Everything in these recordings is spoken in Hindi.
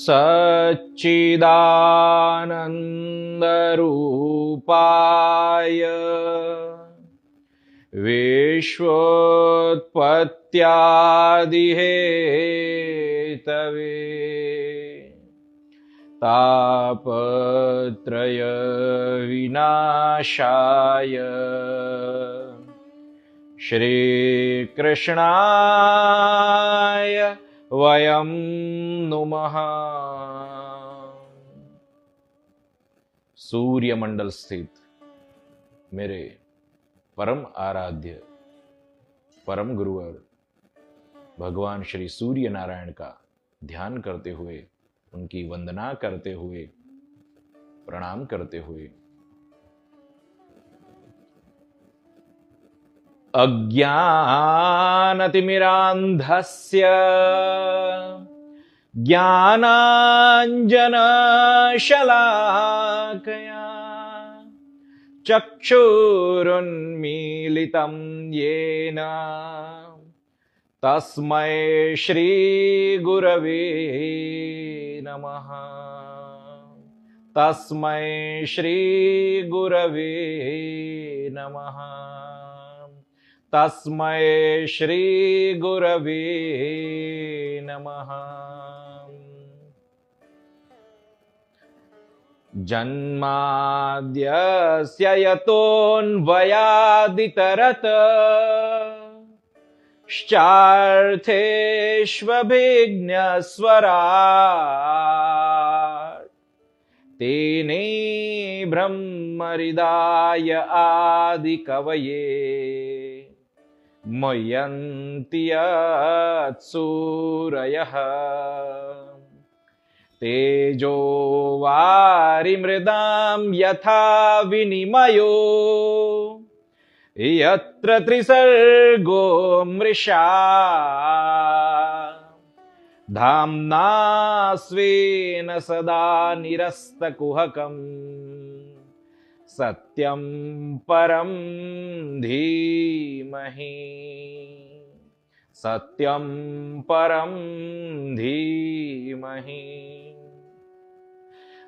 सच्चिदानन्दरूपाय विश्वोत्पत्त्यादिहेतवे तापत्रय विनाशाय श्रीकृष्णाय वयं नुमः। सूर्य मंडल स्थित मेरे परम आराध्य परम गुरुवर भगवान श्री सूर्य नारायण का ध्यान करते हुए, उनकी वंदना करते हुए, प्रणाम करते हुए अज्ञानतिमिरान्धस्य ज्ञानाञ्जनशलाकया चक्षुरुन्मीलितं येन तस्मै श्रीगुरवे नमः। तस्मै श्रीगुरवे नमः। तस्मै श्रीगुरवे नमः। जन्माद्यस्य यतोऽन्वयादितरतश्चार्थेष्वभिघ्नस्वराट् तेने ब्रह्महृदाय आदिकवये मुह्यन्ति यत्सूरयः। तेजो वारिमृदां यथा विनिमयो यत्र त्रिसर्गो मृषा धाम्ना स्वेन सदा निरस्तकुहकम् सत्यं परं धीमहि। सत्यं परं धीमहि।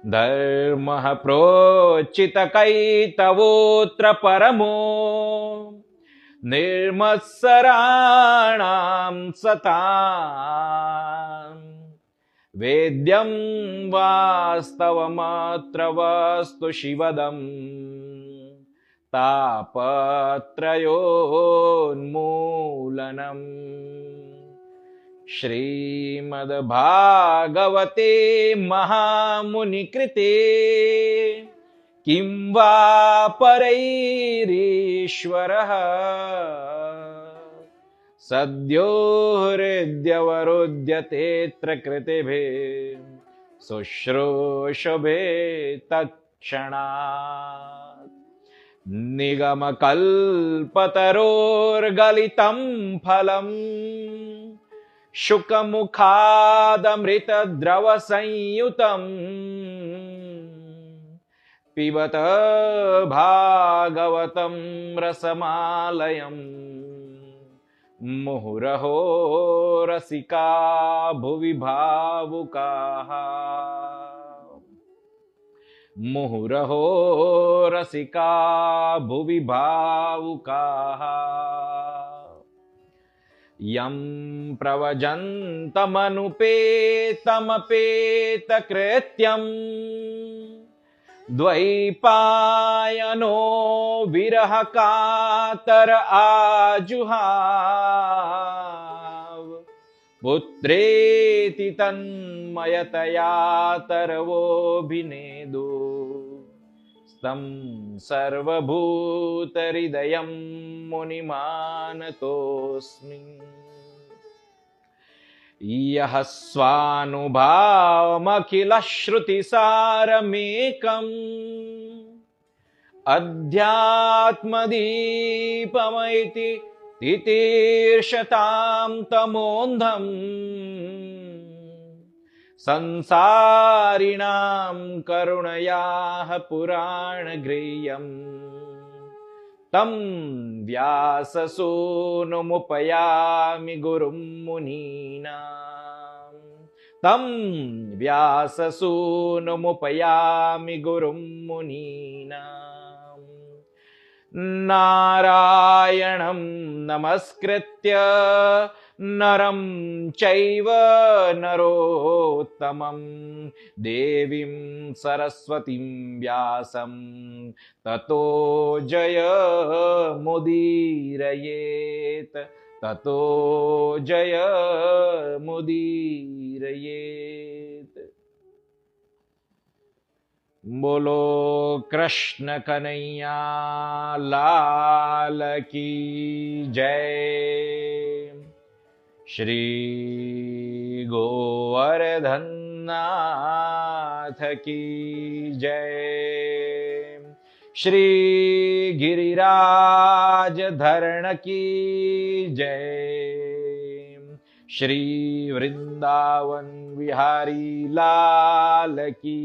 धर्मः प्रोच्चितकैतवोऽत्र परमो निर्मत्सराणां सताम् वेद्यं वास्तवमत्र वस्तु शिवदम् तापत्रयोन्मूलनम्। श्रीमद्भागवते महामुनिकृते किं वा परैरीश्वरः सद्यो हृद्यवरुध्यतेऽत्र कृतिभिः शुश्रूषुभे तत्क्षणात्। निगमकल्पतरोर्गलितं फलम् शुकमुखादमृतद्रवसंयुतम् पिबत भागवतं रसमालयम् मुहुरहो रसिका भुवि भावुकाः। मुहुरहो रसिका भुवि भावुकाः। यं प्रव्रजन्तमनुपेतमपेतकृत्यम् द्वैपायनो विरह कातर आजुहाव पुत्रेति तन्मयतया तरवोऽभिनेदु तं सर्वभूतहृदयं मुनिमानतोऽस्मि। यः स्वानुभावमखिलश्रुतिसारमेकम् अध्यात्मदीपमैति तितीर्षतां तमोन्धम् संसारिणां करुणयाः पुराणगृह्यम् तं व्याससूनुमुपयामि गुरुं मुनीनां तं व्याससूनुमुपयामि गुरुं मुनीनां नारायणं नमस्कृत्य नरं चैव नरोत्तमं देवीं सरस्वतीं व्यासं ततो जयमुदीरयेत् ततो जयमुदीरयेत्। बोलो कृष्ण कन्हैया लाल की जय। श्री गोवर्धन नाथ की जय। श्री गिरिराज धरण की जय। श्री वृंदावन विहारी लाल की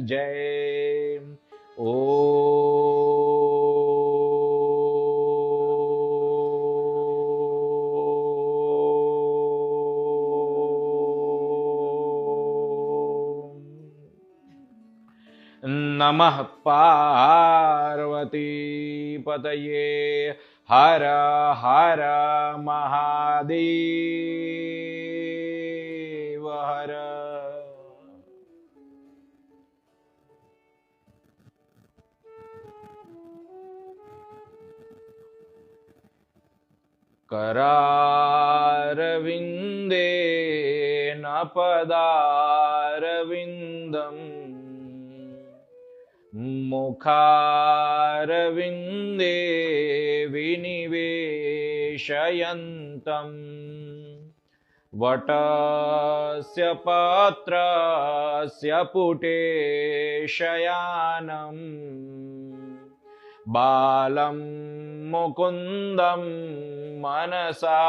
जय। ओ नमः पार्वती पतये हर हर महादेव हर। करारविन्देन पदारविन्दम् मुखारविन्दे विनिवेशयन्तम् वटस्य पत्रस्य पुटे शयानम् बालं मुकुन्दं मनसा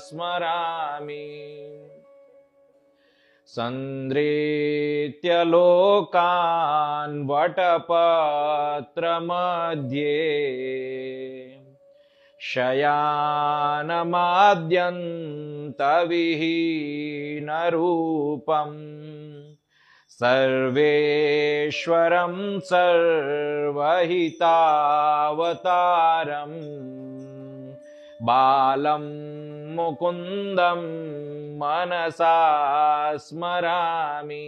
स्मरामि सन्द्रेत्य लोकान् वटपत्रमध्ये शयानमाद्यन्तविहीनरूपम् सर्वेश्वरं सर्वहितावतारम् बालं मुकुन्दं मनसा स्मरामि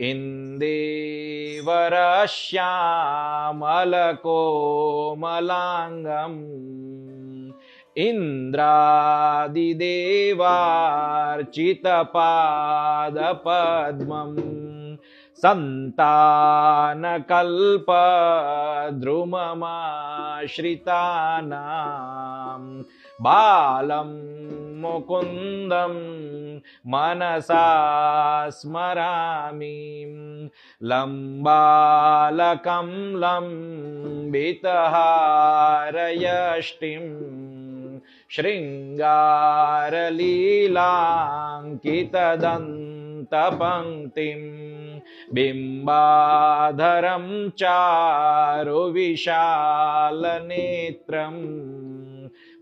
इन्देवरश्यामलकोमलाङ्गम् इन्द्रादिदेवार्चितपादपद्मम् सन्तानकल्पद्रुममाश्रितानां बालं मुकुन्दं मनसा स्मरामि लम्बालकं लम्बितहारयष्टिं शृङ्गारलीलाङ्कितदन्तपङ्क्तिं बिम्बाधरं चारुविशालनेत्रं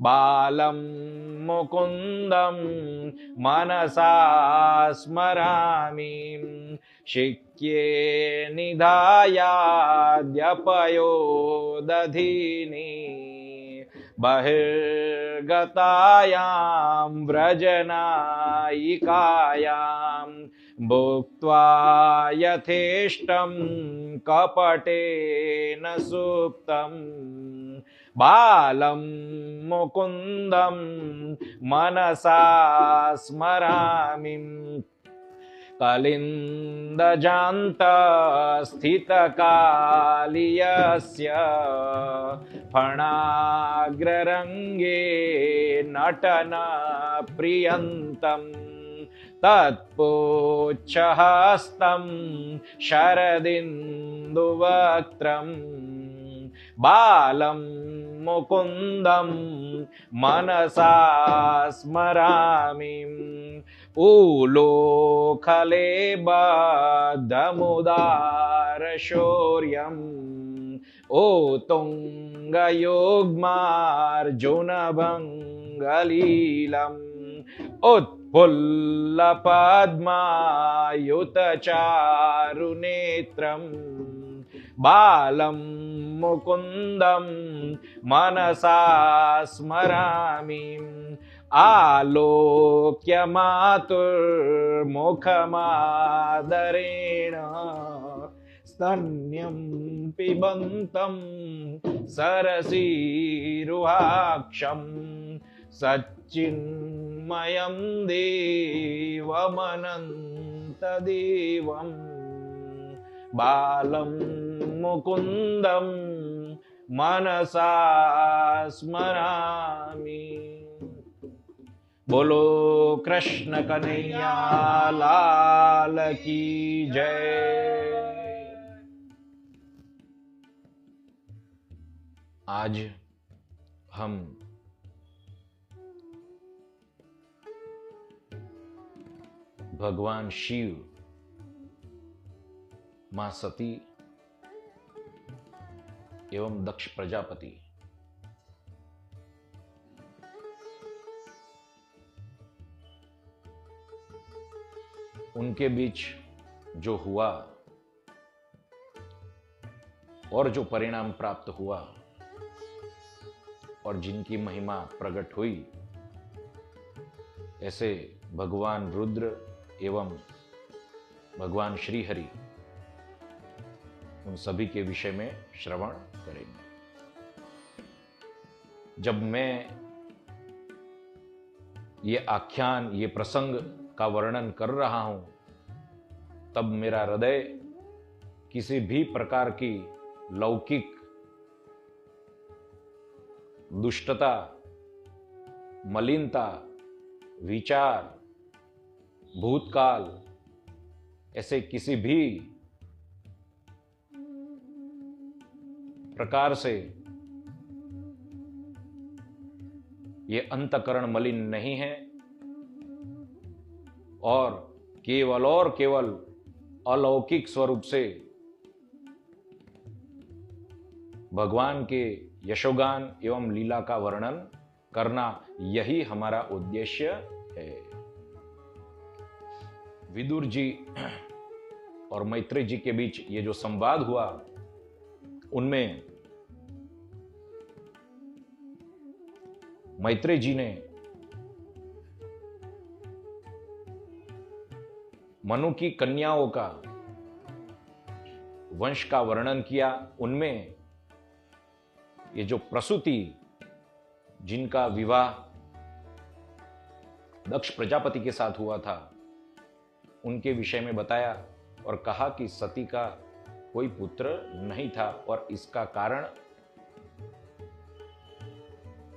बालं मुकुन्दं मनसा स्मरामि शिक्ये निधायाद्यपयोदधीनि बहिर्गतायां व्रजनायिकायां भुक्त्वा यथेष्टं कपटेन सुप्तं बालं मुकुन्दं मनसा स्मरामि कलिन्दजान्तस्थितकालियस्य फणाग्ररङ्गे नटनप्रियन्तं तत्पुच्छहस्तं शरदिन्दुवक्त्रं बालं मुकुन्दं मनसा स्मरामि उलोखले बद्धमुदारशौर्यम् ओतुङ्गयोग्मार्जुनभङ्गलीलम् फुल्लपद्मायुतचारुनेत्रं बालं मुकुन्दं मनसा स्मरामि आलोक्य मातुर्मुखमादरेण स्तन्यं पिबन्तं सरसीरुहाक्षं सच्चिन्मयं देवमनन्तदेवं बालं मुकुन्दं मनसा स्मरामि। बोलो कृष्ण कन्हैया लाल की जय। आज हम भगवान शिव, मां सती एवं दक्ष प्रजापति उनके बीच जो हुआ और जो परिणाम प्राप्त हुआ और जिनकी महिमा प्रकट हुई, ऐसे भगवान रुद्र एवं भगवान श्री हरि, उन सभी के विषय में श्रवण करेंगे। जब मैं ये आख्यान, ये प्रसंग का वर्णन कर रहा हूं, तब मेरा हृदय किसी भी प्रकार की लौकिक दुष्टता, मलिनता, विचार, भूतकाल, ऐसे किसी भी प्रकार से ये अंतकरण मलिन नहीं है और केवल अलौकिक स्वरूप से भगवान के यशोगान एवं लीला का वर्णन करना, यही हमारा उद्देश्य है। विदुर जी और मैत्रेय जी के बीच ये जो संवाद हुआ, उनमें मैत्रेय जी ने मनु की कन्याओं का वंश का वर्णन किया। उनमें ये जो प्रसूति, जिनका विवाह दक्ष प्रजापति के साथ हुआ था, उनके विषय में बताया और कहा कि सती का कोई पुत्र नहीं था और इसका कारण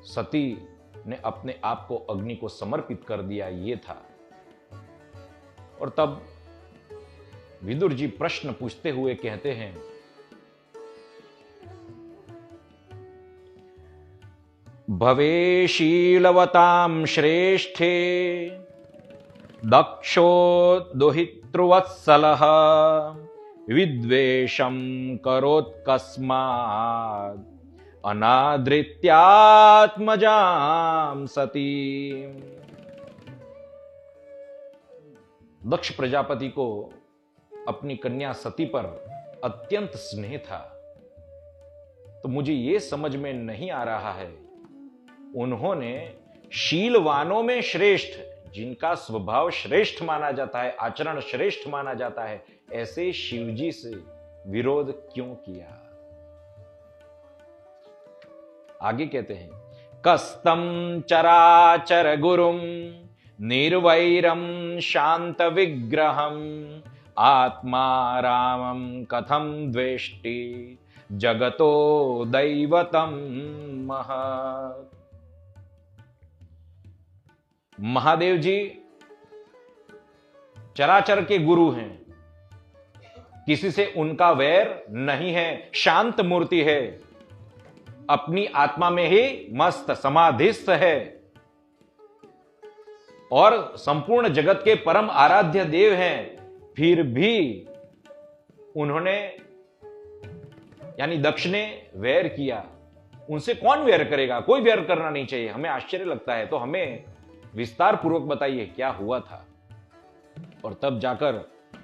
सती ने अपने आप को अग्नि को समर्पित कर दिया, ये था। और तब विदुर जी प्रश्न पूछते हुए कहते हैं, भवे शीलवतां श्रेष्ठे दक्षो दुहितृवत्सलः विद्वेषं करोत्कस्मात् अनादृत्यात्मजां सती। दक्ष प्रजापति को अपनी कन्या सती पर अत्यंत स्नेह था। तो मुझे यह समझ में नहीं आ रहा है, उन्होंने शीलवानों में श्रेष्ठ, जिनका स्वभाव श्रेष्ठ माना जाता है, आचरण श्रेष्ठ माना जाता है, ऐसे शिवजी से विरोध क्यों किया। आगे कहते हैं, कस्तम चराचर गुरुम निर्वैरम शांत विग्रहम आत्मा रामम कथम द्वेष्टि जगतो दैवतम महत्। महादेव जी चराचर के गुरु हैं, किसी से उनका वैर नहीं है, शांत मूर्ति है, अपनी आत्मा में ही मस्त समाधिस्थ है और संपूर्ण जगत के परम आराध्य देव हैं। फिर भी उन्होंने, यानी दक्ष ने वैर किया। उनसे कौन वैर करेगा, कोई वैर करना नहीं चाहिए। हमें आश्चर्य लगता है। तो हमें विस्तार पूर्वक बताइए क्या हुआ था। और तब जाकर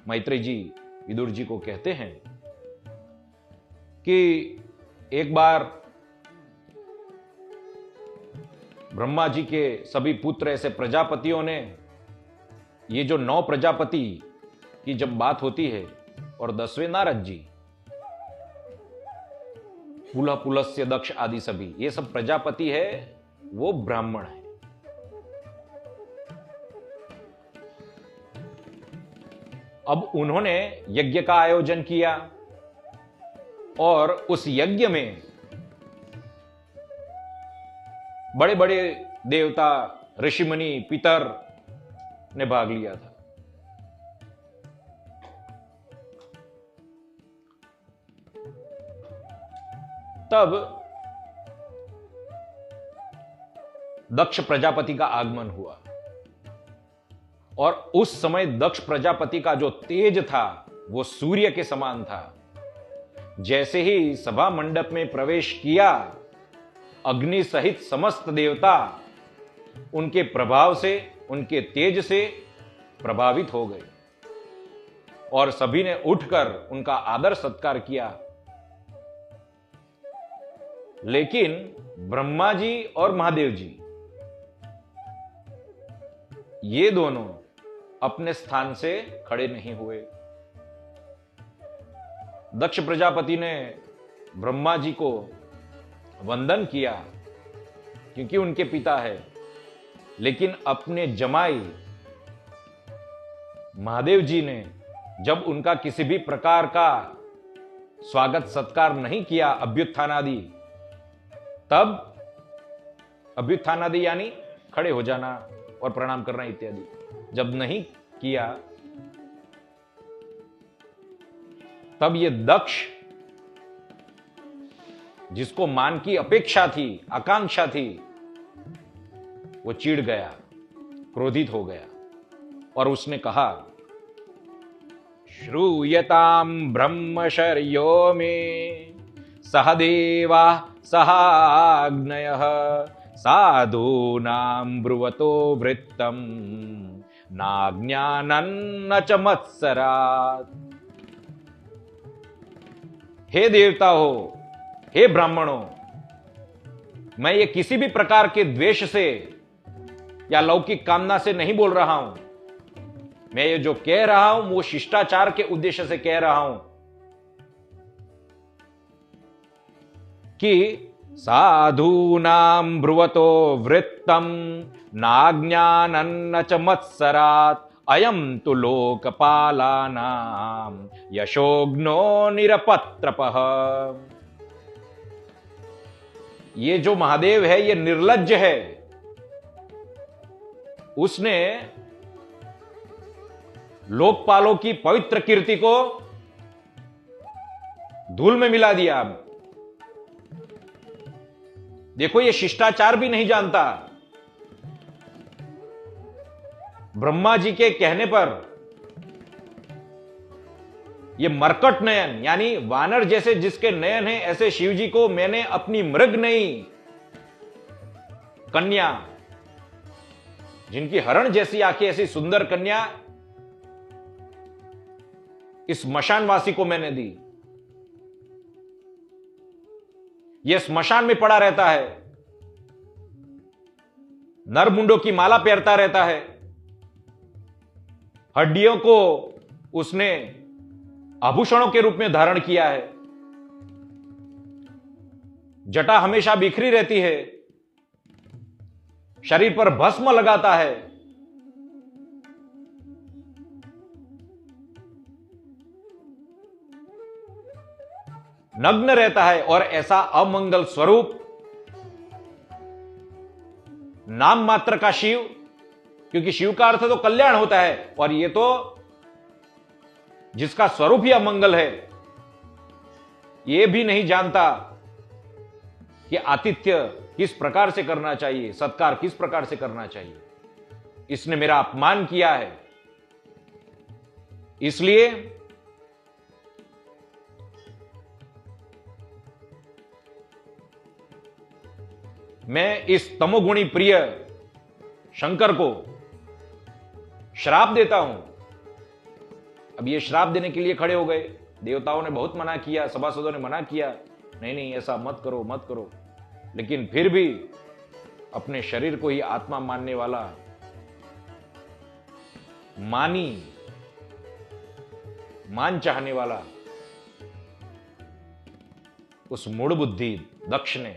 मैत्रेय जी विदुर जी को कहते हैं कि एक बार ब्रह्मा जी के सभी पुत्र ऐसे प्रजापतियों ने, ये जो 9 प्रजापति की जब बात होती है और 10वें नारद जी, पुलह पुलस्य दक्ष आदि सभी, ये सब प्रजापति है, वो ब्राह्मण है। अब उन्होंने यज्ञ का आयोजन किया और उस यज्ञ में बड़े बड़े देवता, ऋषिमुनि, पितर ने भाग लिया था। तब दक्ष प्रजापति का आगमन हुआ और उस समय दक्ष प्रजापति का जो तेज था वो सूर्य के समान था। जैसे ही सभा मंडप में प्रवेश किया, अग्नि सहित समस्त देवता उनके प्रभाव से, उनके तेज से प्रभावित हो गए और सभी ने उठकर उनका आदर सत्कार किया। लेकिन ब्रह्मा जी और महादेव जी, ये दोनों अपने स्थान से खड़े नहीं हुए। दक्ष प्रजापति ने ब्रह्मा जी को वंदन किया क्योंकि उनके पिता है, लेकिन अपने जमाई महादेव जी ने जब उनका किसी भी प्रकार का स्वागत सत्कार नहीं किया, अभ्युत्थानादि, तब अभ्युत्थानादि यानी खड़े हो जाना और प्रणाम करना इत्यादि, जब नहीं किया, तब ये दक्ष, जिसको मान की अपेक्षा थी, आकांक्षा थी, वो चिढ़ गया, क्रोधित हो गया और उसने कहा, श्रूयताम ब्रह्मचर्यो में सहदेवा सहाग्नयः साधूनां ब्रुवतो वृत्तम नाज्ञानन्न च मत्सरात्। हे देवता हो, हे ब्राह्मणों, मैं ये किसी भी प्रकार के द्वेष से या लौकिक कामना से नहीं बोल रहा हूं। मैं ये जो कह रहा हूं वो शिष्टाचार के उद्देश्य से कह रहा हूं कि साधूनां ब्रुवतो वृत्तम नाज्ञानन्न च मत्सरात् अयम तु लोकपालानां यशोग्नो निरपत्रपः। ये जो महादेव है ये निर्लज्ज है। उसने लोकपालों की पवित्र कीर्ति को धूल में मिला दिया। देखो, ये शिष्टाचार भी नहीं जानता। ब्रह्मा जी के कहने पर ये मरकट नयन, यानी वानर जैसे जिसके नयन हैं, ऐसे शिव जी को मैंने अपनी मृग नहीं, कन्या, जिनकी हरण जैसी आंखें, ऐसी सुंदर कन्या इस स्मशानवासी को मैंने दी। यह स्मशान में पड़ा रहता है, नरमुंडों की माला पहनता रहता है, हड्डियों को उसने आभूषणों के रूप में धारण किया है, जटा हमेशा बिखरी रहती है, शरीर पर भस्म लगाता है, नग्न रहता है, और ऐसा अमंगल स्वरूप, नाम मात्र का शिव, क्योंकि शिव का अर्थ तो कल्याण होता है, और ये तो जिसका स्वरूप ही अमंगल है, ये भी नहीं जानता कि आतिथ्य किस प्रकार से करना चाहिए, सत्कार किस प्रकार से करना चाहिए। इसने मेरा अपमान किया है, इसलिए मैं इस तमोगुणी प्रिय शंकर को श्राप देता हूं। अब ये श्राप देने के लिए खड़े हो गए। देवताओं ने बहुत मना किया, सभासदों ने मना किया, नहीं नहीं ऐसा मत करो मत करो, लेकिन फिर भी अपने शरीर को ही आत्मा मानने वाला मान चाहने वाला उस मूढ़ बुद्धि दक्ष ने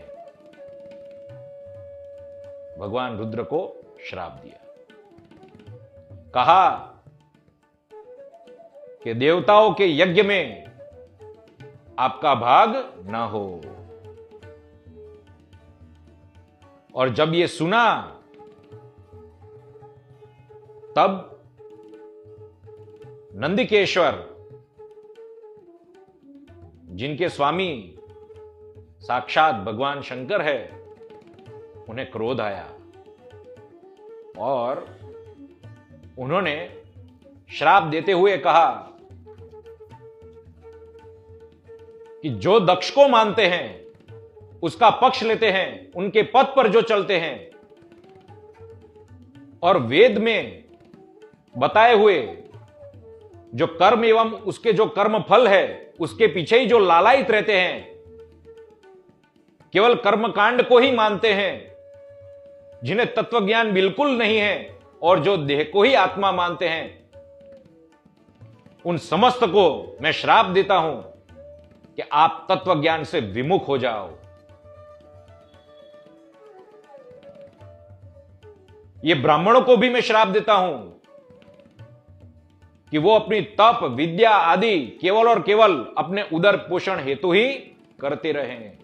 भगवान रुद्र को श्राप दिया। कहा कि देवताओं के यज्ञ में आपका भाग न हो। और जब ये सुना तब नंदिकेश्वर, जिनके स्वामी साक्षात भगवान शंकर है, उन्हें क्रोध आया और उन्होंने श्राप देते हुए कहा कि जो दक्ष को मानते हैं, उसका पक्ष लेते हैं, उनके पथ पर जो चलते हैं और वेद में बताए हुए जो कर्म एवं उसके जो कर्म फल है उसके पीछे ही जो लालायित रहते हैं, केवल कर्मकांड को ही मानते हैं, जिन्हें तत्व ज्ञान बिल्कुल नहीं है और जो देह को ही आत्मा मानते हैं, उन समस्त को मैं श्राप देता हूं कि आप तत्व ज्ञान से विमुख हो जाओ। ये ब्राह्मणों को भी मैं श्राप देता हूं कि वो अपनी तप विद्या आदि केवल और केवल अपने उदर पोषण हेतु ही करते रहें।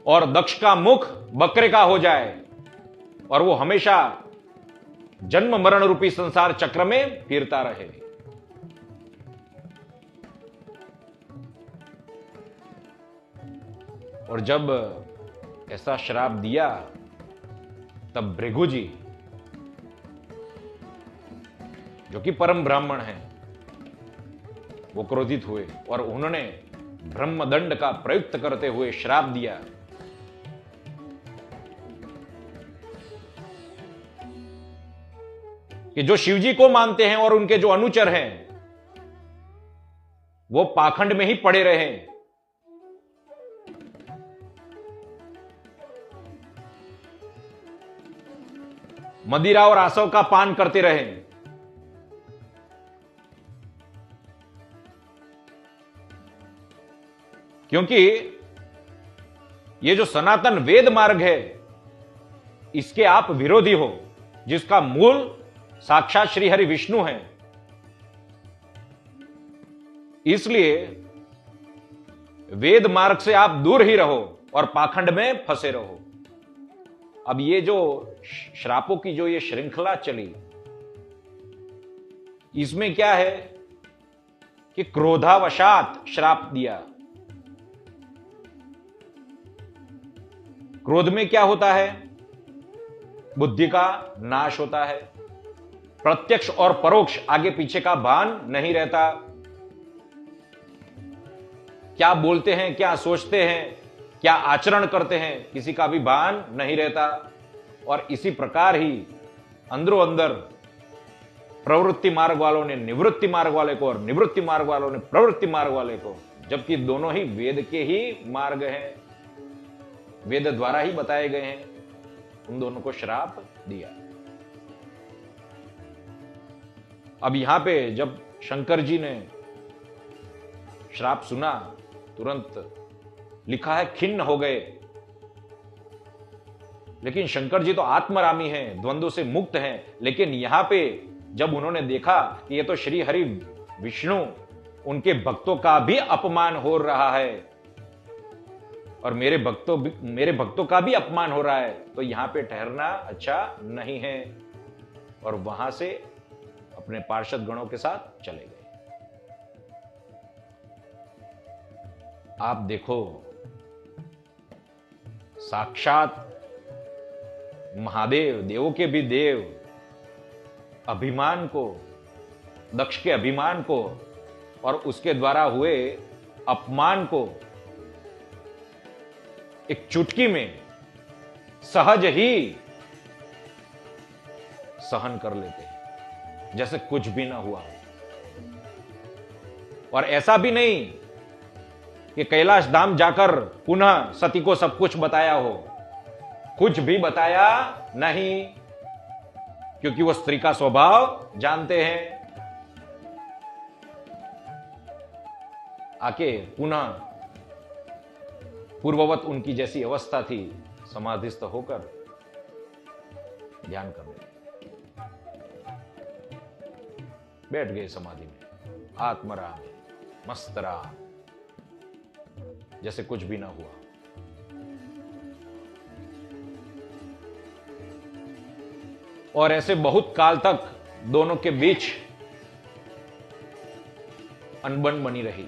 और दक्ष का मुख बकरे का हो जाए और वो हमेशा जन्म मरण रूपी संसार चक्र में फिरता रहे। और जब ऐसा श्राप दिया तब भृगु जी, जो कि परम ब्राह्मण हैं, वो क्रोधित हुए और उन्होंने ब्रह्मदंड का प्रयुक्त करते हुए श्राप दिया कि जो शिवजी को मानते हैं और उनके जो अनुचर हैं वो पाखंड में ही पड़े रहे। मदिरा और आसव का पान करते रहे। क्योंकि ये जो सनातन वेद मार्ग है, इसके आप विरोधी हो, जिसका मूल साक्षात श्री हरि विष्णु है। इसलिए वेद मार्ग से आप दूर ही रहो और पाखंड में फंसे रहो। अब ये जो श्रापों की जो ये श्रृंखला चली, इसमें क्या है कि क्रोधावशात श्राप दिया। क्रोध में क्या होता है? बुद्धि का नाश होता है। प्रत्यक्ष और परोक्ष आगे पीछे का भान नहीं रहता। क्या बोलते हैं, क्या सोचते हैं, क्या आचरण करते हैं, किसी का भी भान नहीं रहता। और इसी प्रकार ही अंदरों अंदर प्रवृत्ति मार्ग वालों ने निवृत्ति मार्ग वाले को और निवृत्ति मार्ग वालों ने प्रवृत्ति मार्ग वाले को, जबकि दोनों ही वेद के ही मार्ग हैं, वेद द्वारा ही बताए गए हैं, उन दोनों को श्राप दिया। अब यहां पे जब शंकर जी ने श्राप सुना, तुरंत लिखा है खिन्न हो गए। लेकिन शंकर जी तो आत्मरामी हैं, द्वंद्व से मुक्त हैं। लेकिन यहां पे जब उन्होंने देखा कि ये तो श्री हरि विष्णु, उनके भक्तों का भी अपमान हो रहा है और मेरे भक्तों का भी अपमान हो रहा है, तो यहां पे ठहरना अच्छा नहीं है। और वहां से अपने पार्षद गणों के साथ चले गए। आप देखो, साक्षात महादेव, देवों के भी देव, अभिमान को, दक्ष के अभिमान को और उसके द्वारा हुए अपमान को एक चुटकी में सहज ही सहन कर लेते हैं, जैसे कुछ भी ना हुआ। और ऐसा भी नहीं कि कैलाश धाम जाकर पुनः सती को सब कुछ बताया हो, कुछ भी बताया नहीं, क्योंकि वो स्त्री का स्वभाव जानते हैं। आके पुनः पूर्ववत उनकी जैसी अवस्था थी, समाधिस्थ होकर ध्यान करने बैठ गए समाधि में, आत्मराम मस्त राम, जैसे कुछ भी ना हुआ। और ऐसे बहुत काल तक दोनों के बीच अनबन बनी रही।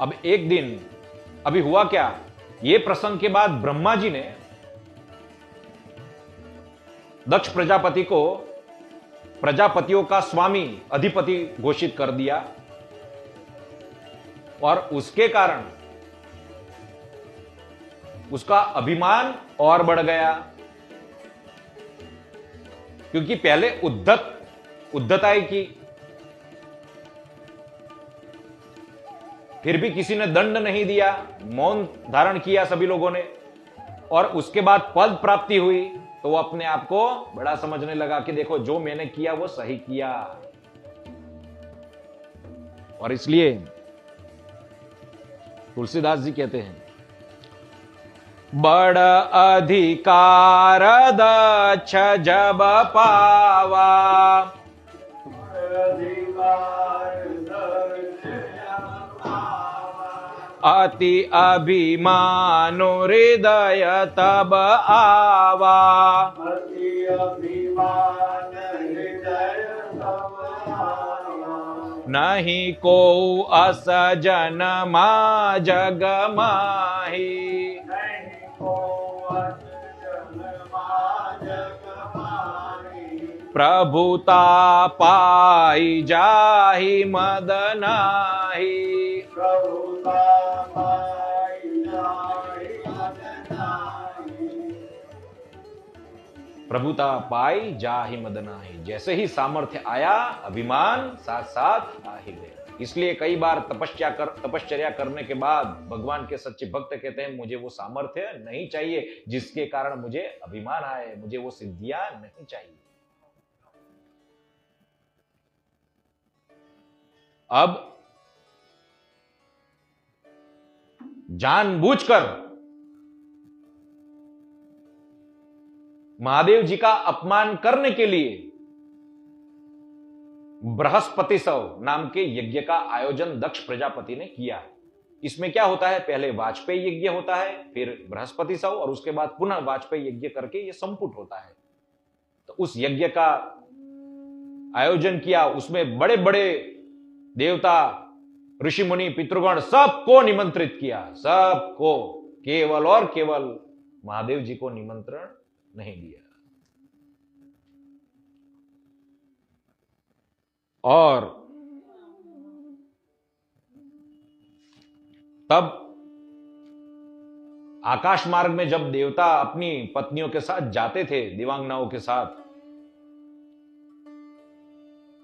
अब एक दिन अभी हुआ क्या, ये प्रसंग के बाद ब्रह्मा जी ने दक्ष प्रजापति को प्रजापतियों का स्वामी अधिपति घोषित कर दिया, और उसके कारण उसका अभिमान और बढ़ गया। क्योंकि पहले उद्धताई की, फिर भी किसी ने दंड नहीं दिया, मौन धारण किया सभी लोगों ने, और उसके बाद पद प्राप्ति हुई तो वो अपने आप को बड़ा समझने लगा कि देखो जो मैंने किया वो सही किया। और इसलिए तुलसीदास जी कहते हैं, बड़ अधिकार दक्ष जब पावा, अति अभिमानो हृदय तब आवा, अति अभिमान हृदय तब आवा, नहीं को असजन मा जग माही, नहीं को असजन मा जग माही, प्रभुता पाई जाहि मद नाही, प्रभुता प्रभुता पाई जाहि मद नाही। जैसे ही सामर्थ्य आया, अभिमान साथ साथ आ ही गया। इसलिए कई बार तपश्चर्या करने के बाद भगवान के सच्चे भक्त कहते हैं, मुझे वो सामर्थ्य नहीं चाहिए जिसके कारण मुझे अभिमान आए, मुझे वो सिद्धियां नहीं चाहिए। अब जानबूझकर महादेव जी का अपमान करने के लिए बृहस्पति सव नाम के यज्ञ का आयोजन दक्ष प्रजापति ने किया। इसमें क्या होता है, पहले वाजपेयी यज्ञ होता है, फिर बृहस्पति सव, और उसके बाद पुनः वाजपेयी यज्ञ करके यह संपुट होता है। तो उस यज्ञ का आयोजन किया, उसमें बड़े बड़े देवता, ऋषि मुनि, पितृगण सबको निमंत्रित किया, सबको, केवल और केवल महादेव जी को निमंत्रण नहीं दिया। और तब आकाश मार्ग में जब देवता अपनी पत्नियों के साथ जाते थे, दिवांगनाओं के साथ,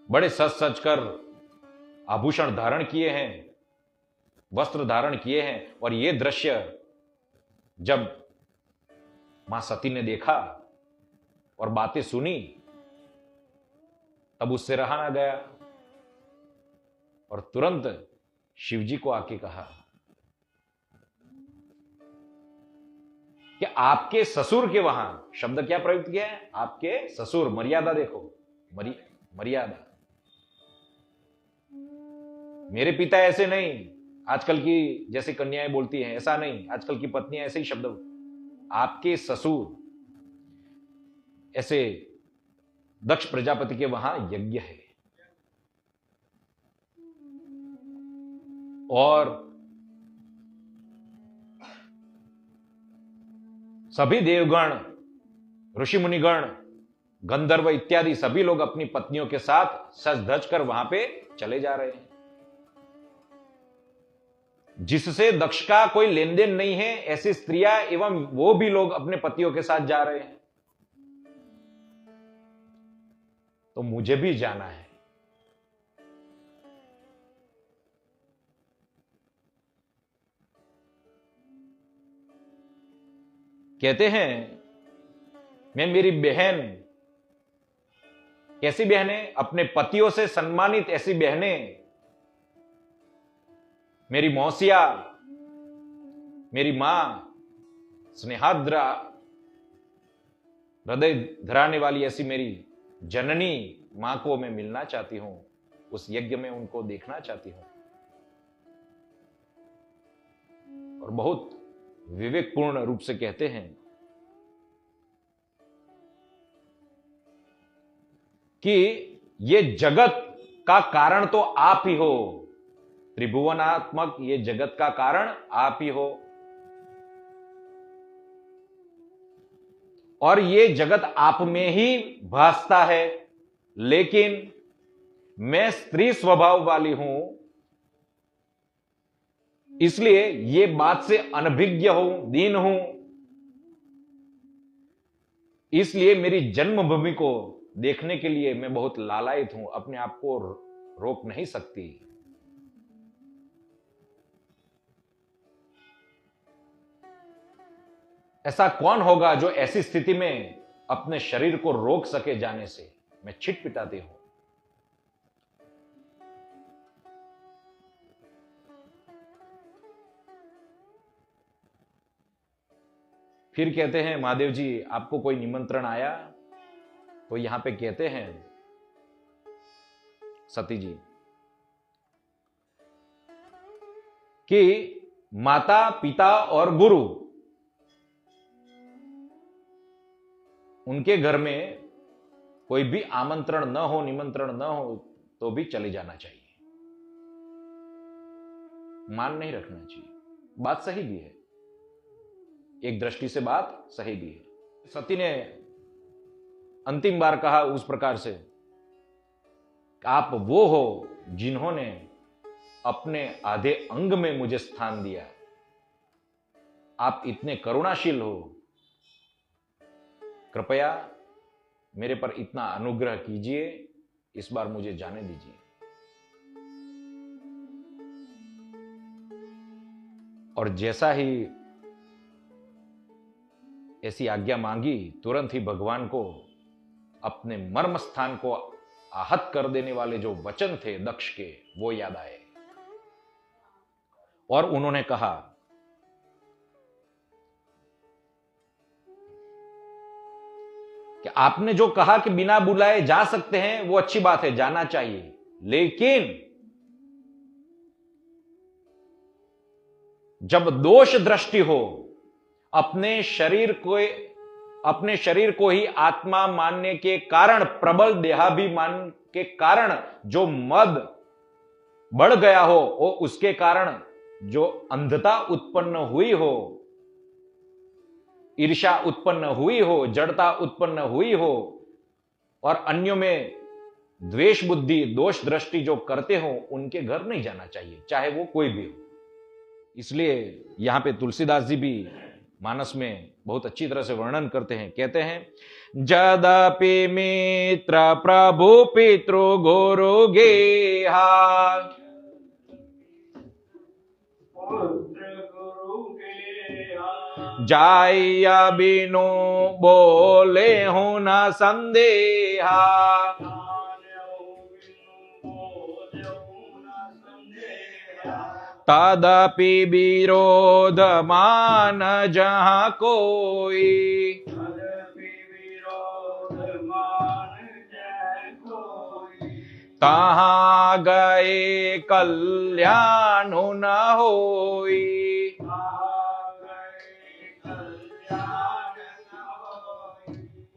बड़े सज सज कर आभूषण धारण किए हैं, वस्त्र धारण किए हैं, और यह दृश्य जब मां सती ने देखा और बातें सुनी, तब उससे रहा ना गया, और तुरंत शिवजी को आके कहा कि आपके ससुर के वहां, शब्द क्या प्रयुक्त किया है, आपके ससुर, मर्यादा देखो, मर्यादा, मेरे पिता ऐसे नहीं, आजकल की जैसे कन्याएं बोलती हैं ऐसा नहीं, आजकल की पत्नियां ऐसे ही शब्द, आपके ससुर, ऐसे दक्ष प्रजापति के वहां यज्ञ है। और सभी देवगण, ऋषि मुनिगण, गंधर्व इत्यादि सभी लोग अपनी पत्नियों के साथ सज धज कर वहां पे चले जा रहे हैं। जिससे दक्ष का कोई लेन देन नहीं है, ऐसी स्त्रियां एवं वो भी लोग अपने पतियों के साथ जा रहे हैं, तो मुझे भी जाना है। कहते हैं मैं मेरी बहन, कैसी बहनें? अपने पतियों से सम्मानित ऐसी बहनें, मेरी मौसिया, मेरी मां, स्नेहाद्रा हृदय धराने वाली ऐसी मेरी जननी मां को मैं मिलना चाहती हूं, उस यज्ञ में उनको देखना चाहती हूं। और बहुत विवेकपूर्ण रूप से कहते हैं कि ये जगत का कारण तो आप ही हो, त्रिभुवनात्मक ये जगत का कारण आप ही हो, और ये जगत आप में ही भासता है, लेकिन मैं स्त्री स्वभाव वाली हूं, इसलिए ये बात से अनभिज्ञ हूं, दीन हूं, इसलिए मेरी जन्मभूमि को देखने के लिए मैं बहुत लालायित हूं, अपने आप को रोक नहीं सकती। ऐसा कौन होगा जो ऐसी स्थिति में अपने शरीर को रोक सके जाने से? मैं छिटपिटाती हूं। फिर कहते हैं महादेव जी आपको कोई निमंत्रण आया? तो यहां पे कहते हैं सती जी कि माता पिता और गुरु, उनके घर में कोई भी आमंत्रण न हो, निमंत्रण न हो, तो भी चले जाना चाहिए, मान नहीं रखना चाहिए। बात सही भी है, एक दृष्टि से बात सही भी है। सती ने अंतिम बार कहा उस प्रकार से, आप वो हो जिन्होंने अपने आधे अंग में मुझे स्थान दिया, आप इतने करुणाशील हो, कृपया मेरे पर इतना अनुग्रह कीजिए, इस बार मुझे जाने दीजिए। और जैसा ही ऐसी आज्ञा मांगी, तुरंत ही भगवान को अपने मर्म स्थान को आहत कर देने वाले जो वचन थे दक्ष के, वो याद आए, और उन्होंने कहा कि आपने जो कहा कि बिना बुलाए जा सकते हैं, वो अच्छी बात है, जाना चाहिए, लेकिन जब दोष दृष्टि हो, अपने शरीर को ही आत्मा मानने के कारण, प्रबल देहाभिमान के कारण जो मद बढ़ गया हो, और उसके कारण जो अंधता उत्पन्न हुई हो, ईर्ष्या उत्पन्न हुई हो, जड़ता उत्पन्न हुई हो, और अन्यों में द्वेष बुद्धि, दोष दृष्टि जो करते हो, उनके घर नहीं जाना चाहिए, चाहे वो कोई भी हो। इसलिए यहां पे तुलसीदास जी भी मानस में बहुत अच्छी तरह से वर्णन करते हैं, कहते हैं जदपि मित्र प्रभु पितृ गुरु गेहा, जाया बिनु बोले हो न संदेहा, तदपि विरोध मान जहां कोई, तहां गए कल्याण न होई।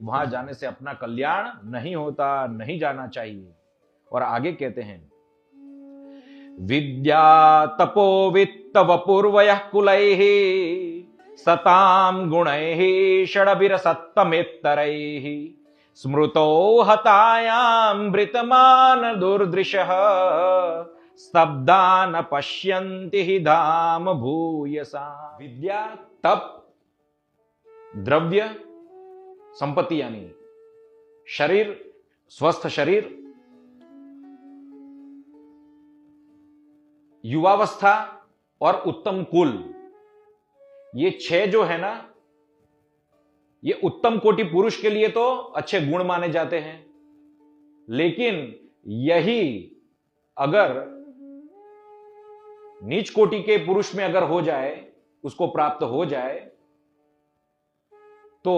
वहां जाने से अपना कल्याण नहीं होता, नहीं जाना चाहिए। और आगे कहते हैं विद्या तपो वित्त वपूर्वयः कुलैः, सतां गुणैः षडभिरसत्तमेत्तरैः, स्मृतो हतायां वृतमान दुर्दृशः, स्तब्धा न पश्यन्ति हि धाम भूयसा। विद्या, तप, द्रव्य, संपत्ति यानी शरीर, स्वस्थ शरीर, युवावस्था और उत्तम कुल, ये 6 जो है ना, ये उत्तम कोटि पुरुष के लिए तो अच्छे गुण माने जाते हैं, लेकिन यही अगर नीच कोटि के पुरुष में अगर हो जाए, उसको प्राप्त हो जाए, तो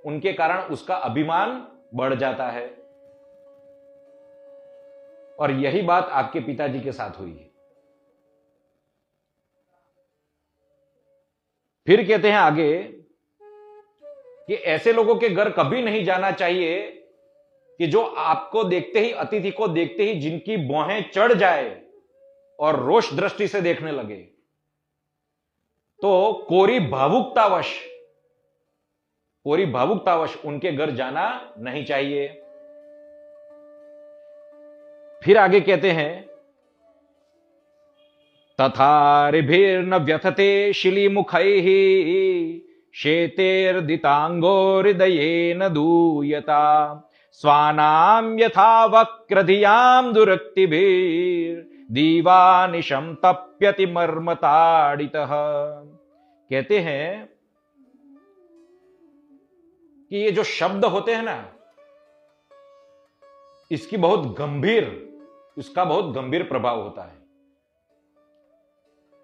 उनके कारण उसका अभिमान बढ़ जाता है। और यही बात आपके पिताजी के साथ हुई है। फिर कहते हैं आगे कि ऐसे लोगों के घर कभी नहीं जाना चाहिए कि जो आपको देखते ही, अतिथि को देखते ही जिनकी भौहें चढ़ जाए और रोष दृष्टि से देखने लगे। तो कोरी भावुकतावश उनके घर जाना नहीं चाहिए। फिर आगे कहते हैं, तथा ऋभिर्न व्यथते शिलीमुखैः शेतेर्दितांगो हृदयेन दूयता स्वानां यथा वक्रधियां दुरक्तिभिर्दीवानिशं तप्यति मर्मताडितः। कहते हैं कि ये जो शब्द होते हैं ना, इसका बहुत गंभीर प्रभाव होता है।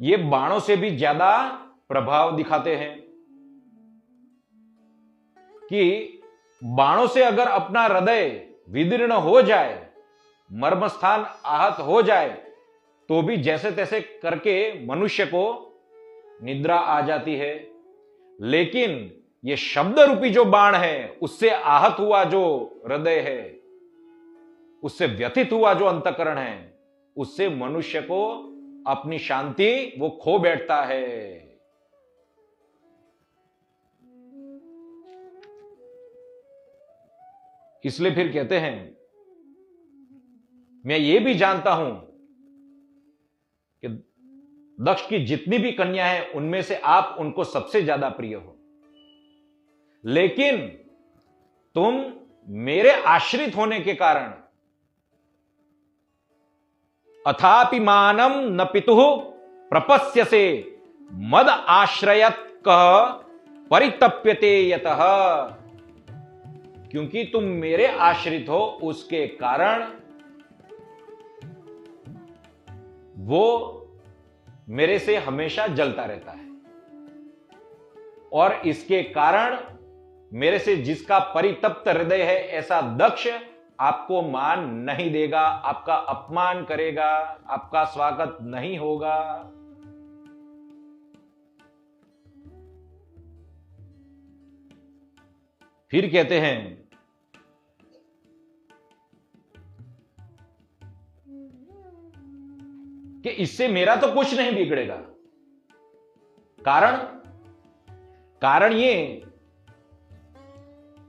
ये बाणों से भी ज्यादा प्रभाव दिखाते हैं कि बाणों से अगर अपना हृदय विदीर्ण हो जाए, मर्मस्थान आहत हो जाए, तो भी जैसे तैसे करके मनुष्य को निद्रा आ जाती है। लेकिन ये शब्द रूपी जो बाण है, उससे आहत हुआ जो हृदय है, उससे व्यथित हुआ जो अंतःकरण है, उससे मनुष्य को अपनी शांति वो खो बैठता है। इसलिए फिर कहते हैं, मैं ये भी जानता हूं कि दक्ष की जितनी भी कन्या है, उनमें से आप उनको सबसे ज्यादा प्रिय हो, लेकिन तुम मेरे आश्रित होने के कारण अथापि मानम न पितुः प्रपस्यसे मद आश्रयत कह परितप्यते यतः। क्योंकि तुम मेरे आश्रित हो, उसके कारण वो मेरे से हमेशा जलता रहता है, और इसके कारण मेरे से जिसका परितप्त हृदय है, ऐसा दक्ष आपको मान नहीं देगा, आपका अपमान करेगा, आपका स्वागत नहीं होगा। फिर कहते हैं कि इससे मेरा तो कुछ नहीं बिगड़ेगा। कारण ये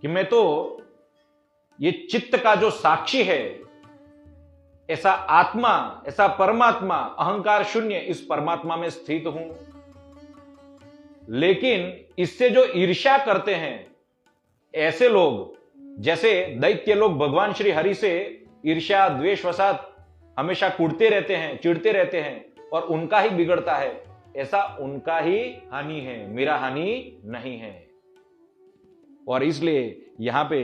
कि मैं तो ये चित्त का जो साक्षी है, ऐसा आत्मा, ऐसा परमात्मा, अहंकार शून्य इस परमात्मा में स्थित हूं। लेकिन इससे जो ईर्ष्या करते हैं ऐसे लोग, जैसे दैत्य लोग भगवान श्री हरि से ईर्ष्या द्वेष वसात हमेशा कुड़ते रहते हैं, चिढ़ते रहते हैं, और उनका ही बिगड़ता है, ऐसा उनका ही हानि है, मेरा हानि नहीं है। और इसलिए यहां पे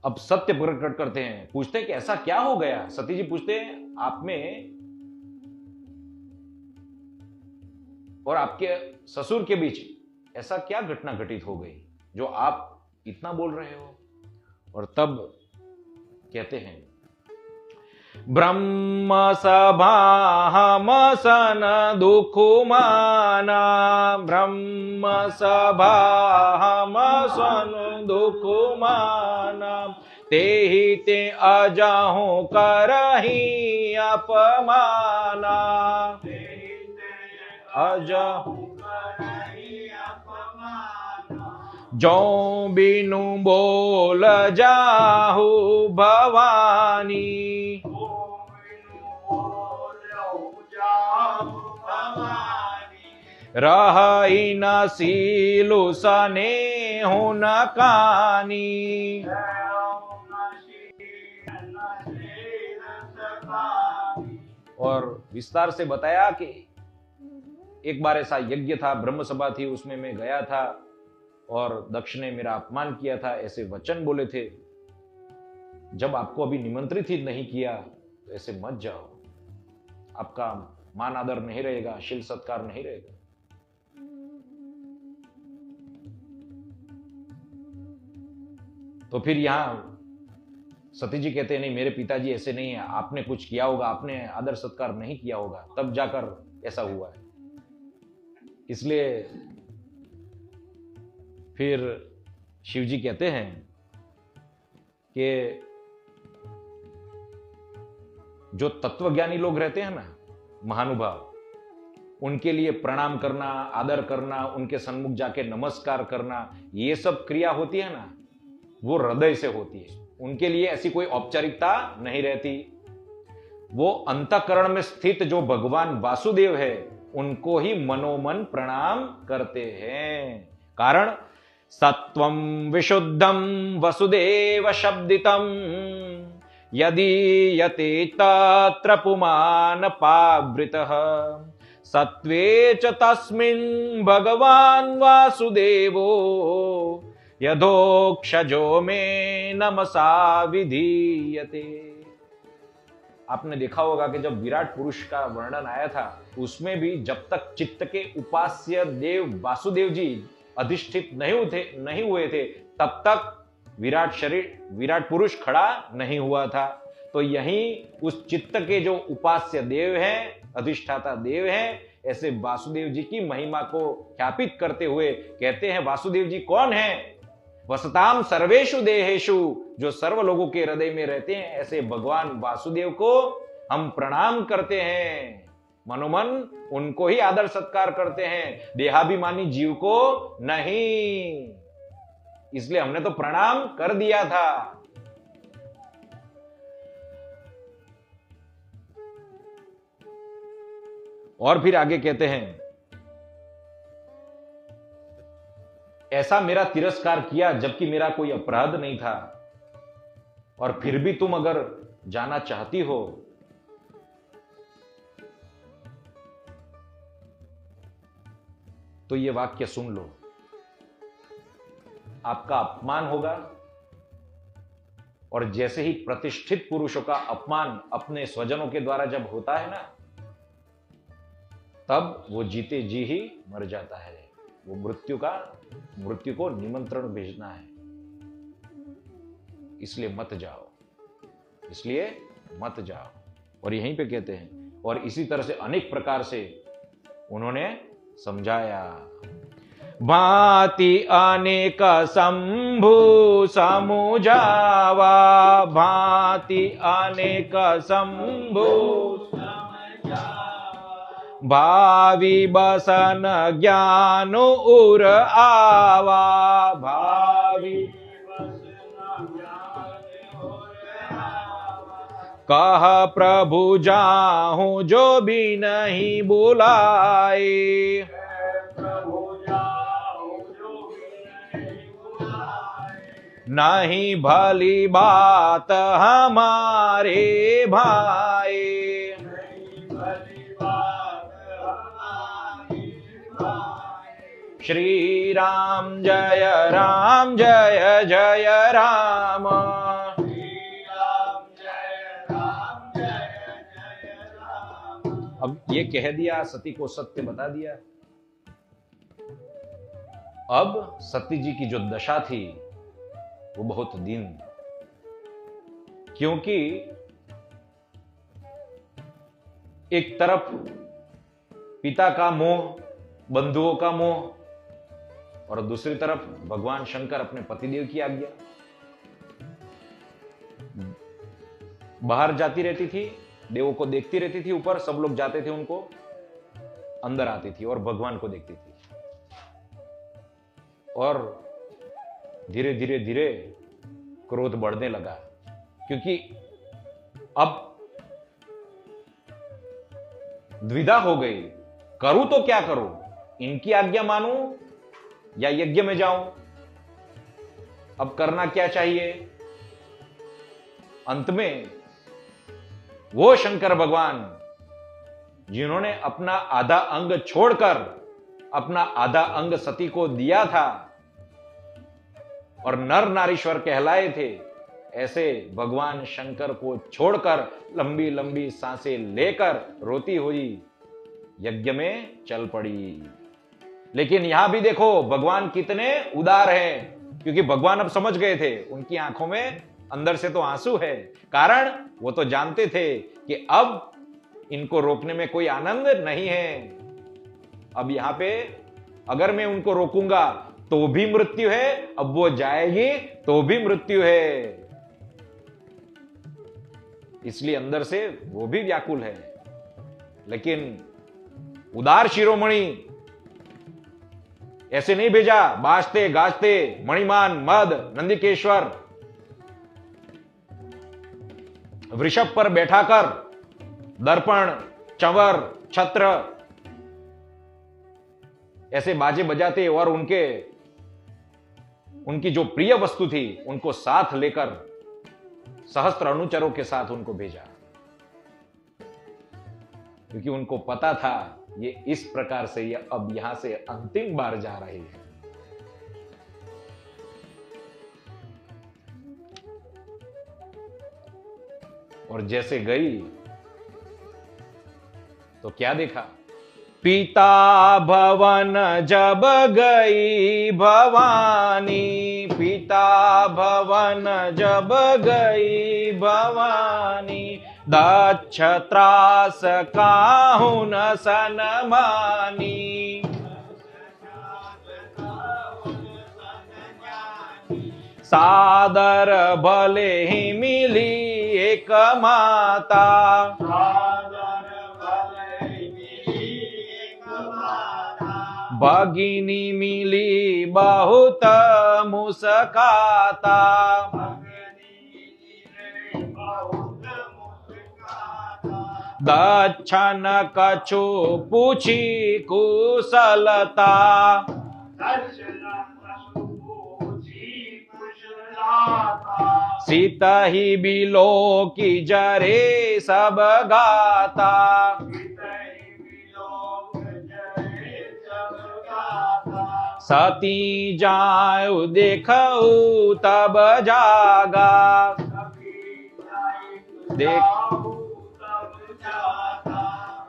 अब सत्य प्रकट करते हैं, पूछते हैं कि ऐसा क्या हो गया। सती जी पूछते हैं, आप में और आपके ससुर के बीच ऐसा क्या घटना घटित हो गई जो आप इतना बोल रहे हो। और तब कहते हैं, ब्रह्म सभाहमसन दुखुमाना, ब्रह्म सभाहमसन दुखुमाना, तेहि ते अजाहु करहि अपमाना, अजाहु जो बिनु बोल जाहु भवानी, रही न सीलु सने हो न कानी। और विस्तार से बताया कि एक बार ऐसा यज्ञ था, ब्रह्म सभा थी, उसमें मैं गया था और दक्ष ने मेरा अपमान किया था, ऐसे वचन बोले थे। जब आपको अभी निमंत्रित ही नहीं किया तो ऐसे मत जाओ, आपका मान आदर नहीं रहेगा, शील सत्कार नहीं रहेगा। तो फिर यहां सती जी कहते हैं नहीं, मेरे पिताजी ऐसे नहीं है, आपने कुछ किया होगा, आपने आदर सत्कार नहीं किया होगा, तब जाकर ऐसा हुआ है। इसलिए फिर शिव जी कहते हैं कि जो तत्वज्ञानी लोग रहते हैं ना, महानुभाव, उनके लिए प्रणाम करना, आदर करना, उनके सन्मुख जाके नमस्कार करना, ये सब क्रिया होती है ना, वो हृदय से होती है। उनके लिए ऐसी कोई औपचारिकता नहीं रहती। वो अंतःकरण में स्थित जो भगवान वासुदेव है, उनको ही मनोमन प्रणाम करते हैं। कारण सत्वं विशुद्धं वसुदेव शब्दितम् यदि यते तत्र पुमान पावृतः सत्वे च तस्मिन् भगवान् वासुदेवो यथोक्षजो में नमसा विधीयते। आपने देखा होगा कि जब विराट पुरुष का वर्णन आया था, उसमें भी जब तक चित्त के उपास्य देव वासुदेव जी अधिष्ठित नहीं हुए थे, तब तक विराट पुरुष खड़ा नहीं हुआ था। तो यहीं उस चित्त के जो उपास्य देव हैं, अधिष्ठाता देव हैं, ऐसे वासुदेव जी की महिमा को ख्यापित करते हुए कहते हैं, वासुदेव जी कौन है? वसताम सर्वेषु देहेषु, जो सर्व लोगों के हृदय में रहते हैं, ऐसे भगवान वासुदेव को हम प्रणाम करते हैं। मनोमन उनको ही आदर सत्कार करते हैं, देहाभिमानी जीव को नहीं। इसलिए हमने तो प्रणाम कर दिया था। और फिर आगे कहते हैं, ऐसा मेरा तिरस्कार किया जबकि मेरा कोई अपराध नहीं था, और फिर भी तुम अगर जाना चाहती हो तो ये वाक्य सुन लो। आपका अपमान होगा, और जैसे ही प्रतिष्ठित पुरुषों का अपमान अपने स्वजनों के द्वारा जब होता है ना, तब वो जीते जी ही मर जाता है। वो मृत्यु को निमंत्रण भेजना है। इसलिए मत जाओ। और यहीं पे कहते हैं, और इसी तरह से अनेक प्रकार से उन्होंने समझाया। भांति अनेक शंभु समुझावा, भांति अनेक शंभु भावी बसन ज्ञान उर आवा, भावी कह प्रभु जाहूं जो भी नहीं बुलाए, नहीं भली बात हमारे भाई। श्री राम जय जय राम। अब ये कह दिया, सती को सत्य बता दिया। अब सती जी की जो दशा थी वो बहुत दीन, क्योंकि एक तरफ पिता का मोह, बंधुओं का मोह, और दूसरी तरफ भगवान शंकर अपने पतिदेव की आज्ञा। बाहर जाती रहती थी, देवों को देखती रहती थी, ऊपर सब लोग जाते थे, उनको अंदर आती थी और भगवान को देखती थी। और धीरे धीरे धीरे क्रोध बढ़ने लगा, क्योंकि अब द्विधा हो गई करूं तो क्या करूं, इनकी आज्ञा मानूं या यज्ञ में जाऊं? अब करना क्या चाहिए? अंत में वो शंकर भगवान जिन्होंने अपना आधा अंग छोड़कर अपना आधा अंग सती को दिया था और नर नारीश्वर कहलाए थे, ऐसे भगवान शंकर को छोड़कर लंबी लंबी सांसें लेकर रोती हुई यज्ञ में चल पड़ी। लेकिन यहां भी देखो भगवान कितने उदार हैं, क्योंकि भगवान अब समझ गए थे, उनकी आंखों में अंदर से तो आंसू है। कारण वो तो जानते थे कि अब इनको रोकने में कोई आनंद नहीं है। अब यहां पे अगर मैं उनको रोकूंगा तो भी मृत्यु है, अब वो जाएगी तो भी मृत्यु है। इसलिए अंदर से वो भी व्याकुल है। लेकिन उदार शिरोमणि ऐसे नहीं भेजा बाजते गाजते मणिमान मद नंदिकेश्वर वृषभ पर बैठाकर दर्पण चंवर छत्र ऐसे बाजे बजाते और उनकी जो प्रिय वस्तु थी उनको साथ लेकर सहस्त्र अनुचरों के साथ उनको भेजा, क्योंकि उनको पता था ये इस प्रकार से ये अब यहां से अंतिम बार जा रही है। और जैसे गई तो क्या देखा? पिता भवन जब गई भवानी, पिता भवन जब गई भवानी, दक्ष त्रास काहुन सनमानी, सादर भले ही मिली एक माता, भगिनी मिली बहुत मुस्काता, दक्षन कछु पूछी कुशलता, सीता ही बिलो की जरे सब गाता, सती जाऊ देखऊ तब जागा, देख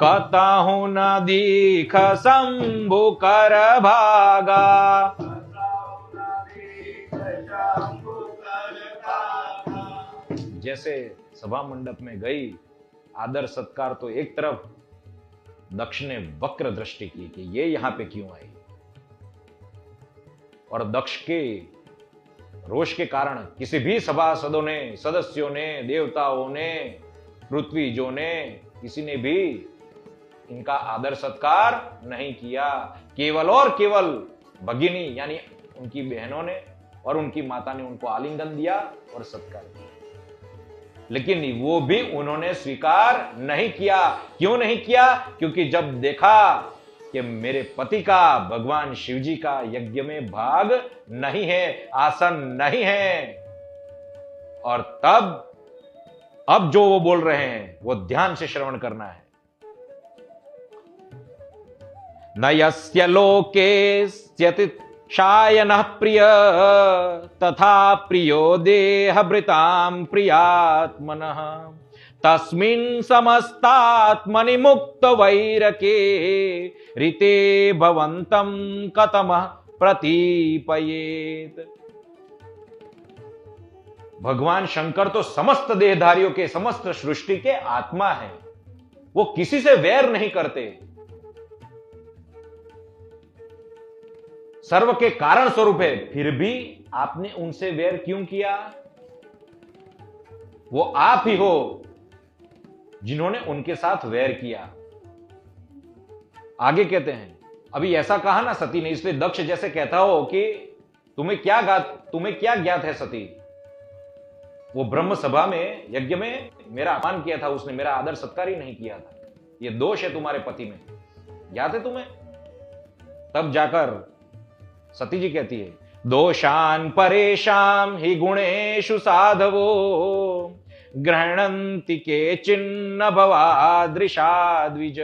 कतहु न दीख शंभु कर भागा, जैसे सभा मंडप में गई, आदर सत्कार तो एक तरफ, दक्ष ने वक्र दृष्टि की कि ये यहां पे क्यों आई, और दक्ष के रोष के कारण किसी भी सभासदों ने, सदस्यों ने, देवताओं ने, पृथ्वीजों ने, किसी ने भी इनका आदर सत्कार नहीं किया। केवल और केवल भगिनी यानी उनकी बहनों ने और उनकी माता ने उनको आलिंगन दिया और सत्कार किया, लेकिन वो भी उन्होंने स्वीकार नहीं किया। क्यों नहीं किया? क्योंकि जब देखा कि मेरे पति का, भगवान शिव जी का यज्ञ में भाग नहीं है, आसन नहीं है, और तब अब जो वो बोल रहे हैं वो ध्यान से श्रवण करना है। न यस्य लोकेस्यति शायनः प्रिय तथा प्रियो देहभृतां प्रियात्मनः, तस्मिन् समस्तात्मनि मुक्त वैरके ऋते भवन्तं कतमः प्रतीपयेत्। भगवान शंकर तो समस्त देहधारियों के, समस्त सृष्टि के आत्मा है, वो किसी से वैर नहीं करते, सर्व के कारण स्वरूप है, फिर भी आपने उनसे वैर क्यों किया? वो आप ही हो जिन्होंने उनके साथ वैर किया। आगे कहते हैं, अभी ऐसा कहा ना सती ने, इसलिए दक्ष जैसे कहता हो कि तुम्हें क्या ज्ञात है सती, वो ब्रह्म सभा में यज्ञ में मेरा अपमान किया था, उसने मेरा आदर सत्कार ही नहीं किया था, ये दोष है तुम्हारे पति में। याद है तुम्हें? तब जाकर सती जी कहती है, दोषान परेशान ही गुणेषु साधवो गृह्णन्ति केचिन्न भवादृशा द्विज